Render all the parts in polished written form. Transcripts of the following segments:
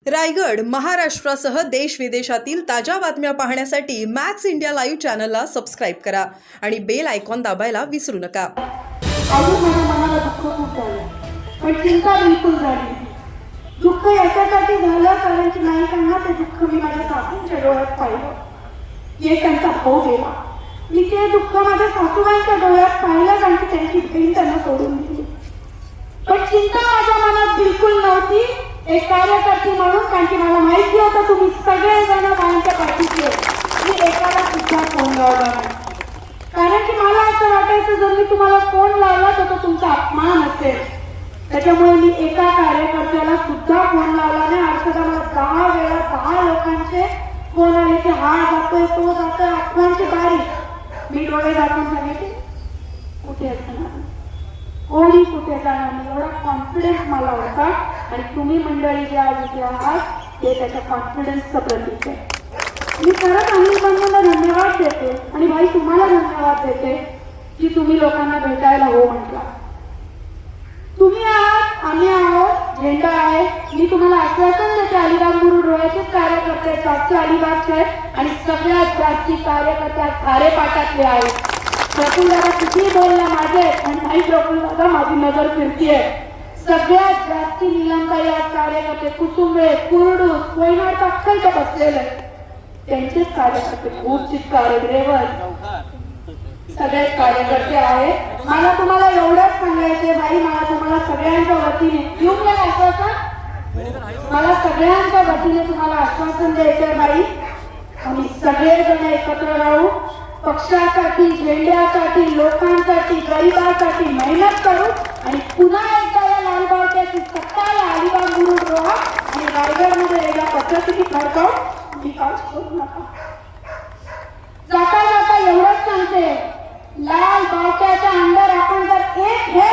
रायगड, महाराष्ट्रासह देश विदेशातील ताज्या बातम्या पाहण्यासाठी मॅक्स इंडिया लाईव्ह चॅनलला सबस्क्राईब करा आणि बेल आयकॉन दाबायला विसरू नका. अजून माझ्या मनाला दुःख खूप झालं, पण चिंता बिलकुल झाली. दुःख याच्यासाठी झालं कारण की नायकांना ते दुःख मी माझ्या सासूंच्या डोळ्यात पाहिलं. एक त्यांचा भाऊ गेला, मी ते दुःख माझ्या सासूबाईंच्या डोळ्यात पाहिलं कारण की त्यांची बहीण त्यांना सोडून दिली. पण चिंता माझ्या मनात बिलकुल नव्हती एक कार्यकर्ती म्हणून, कारण की मला माहिती होतं तुम्ही सगळेजण बायांच्या पाठीशी मी एकाला सुद्धा फोन लावला नाही. कारण की मला असं वाटायचं जर मी तुम्हाला फोन लावला तर तो तुमचा अपमान असेल. त्याच्यामुळे मी एका कार्यकर्त्याला सुद्धा फोन लावला नाही. अर्थात मला 10 वेळा 10 लोकांचे फोन आले की हा जातोय तो जातोय, आठवणची बारीक. मी डोळे दाखवून सांगितले कुठे असणार, कोणी कुठे जाणार नाही, एवढा कॉन्फिडन्स मला होता. आणि तुम्ही मंडळी जे आज इथे आहात ते त्याच्या कॉन्फिडन्सचं प्रतीक आहे. मी खरंच अनिल बांधवांना धन्यवाद देते आणि भाई तुम्हाला धन्यवाद देते की तुम्ही लोकांना भेटायला हो म्हटला. तुम्ही आहात, आम्ही आहोत, झेंडा आहे. मी तुम्हाला आश्वासन देते अलिबाग मुरुड रोह्याचेच कार्यकर्ते सातशे अलिबागचे आहेत आणि सगळ्यात जास्ती कार्यकर्ते खारेपाटातले आहेत. प्रफुल्ल दादा किती बोलला माझे, आणि नाही प्रफुल्ल दादा माझी नजर फिरतीये. सगळ्यात जास्ती निलमताई आज कार्यकर्ते कुसुंबे, कुरडूस, कोयनाड अख्खा बसलेले त्यांचेच कार्यकर्ते, खूप चित्कार ड्रेवर सगळेच कार्यकर्ते आहेत. मला तुम्हाला एवढंच सांगायचे भाई, मला तुम्हाला सगळ्यांच्या वतीने येऊन काय आश्वासन, मला सगळ्यांच्या वतीने तुम्हाला आश्वासन द्यायचंय भाई. आम्ही सगळेजण एकत्र राहू, पक्षासाठी, झेंड्यासाठी, लोकांसाठी, गरिबांसाठी मेहनत करू आणि पुन्हा एकदा या लालबागची सत्ता या अलिबाग मुरुड रोहा आणि रायगडमध्ये एकदा पद्धतीने फरकावू. विकास करू नका. जाता जाता एवढंच सांगते, लाल बावट्याच्या अंडर आपण जर एक है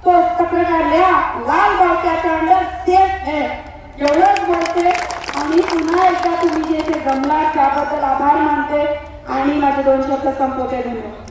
तो पत्रकार लिहा, लाल बावट्याच्या अंडर सेफ है. एवढंच बोलते आणि पुन्हा एकदा तुम्ही जे जमला त्याबद्दल आभार मानते आणि माझे 2 शब्द संपवते. धन्यवाद.